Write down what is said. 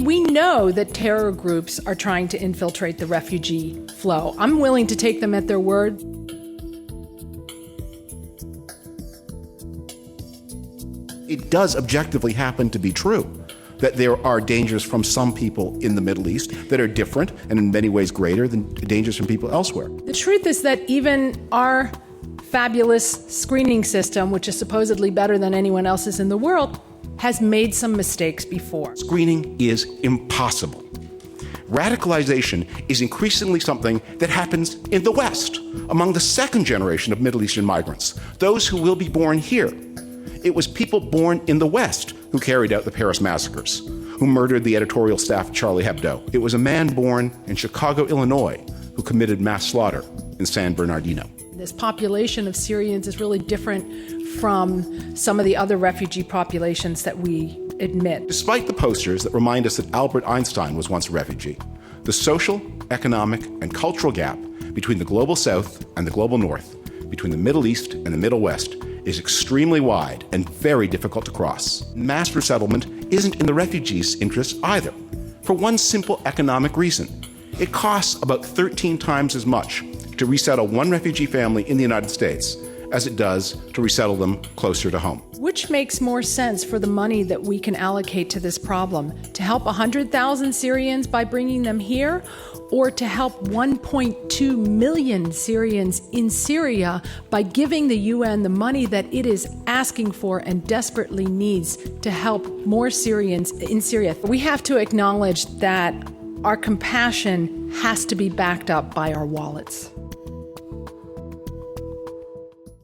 We know that terror groups are trying to infiltrate the refugee flow. I'm willing to take them at their word. It does objectively happen to be true that there are dangers from some people in the Middle East that are different and in many ways greater than dangers from people elsewhere. The truth is that even our fabulous screening system, which is supposedly better than anyone else's in the world, has made some mistakes before. Screening is impossible. Radicalization is increasingly something that happens in the West, among the second generation of Middle Eastern migrants, those who will be born here. It was people born in the West who carried out the Paris massacres, who murdered the editorial staff of Charlie Hebdo. It was a man born in Chicago, Illinois, who committed mass slaughter in San Bernardino. This population of Syrians is really different from some of the other refugee populations that we admit. Despite the posters that remind us that Albert Einstein was once a refugee, the social, economic, and cultural gap between the global South and the global North, between the Middle East and the Middle West, is extremely wide and very difficult to cross. Mass resettlement isn't in the refugees' interests either, for one simple economic reason. It costs about 13 times as much to resettle one refugee family in the United States as it does to resettle them closer to home. Which makes more sense for the money that we can allocate to this problem? To help 100,000 Syrians by bringing them here, or to help 1.2 million Syrians in Syria by giving the UN the money that it is asking for and desperately needs to help more Syrians in Syria? We have to acknowledge that our compassion has to be backed up by our wallets.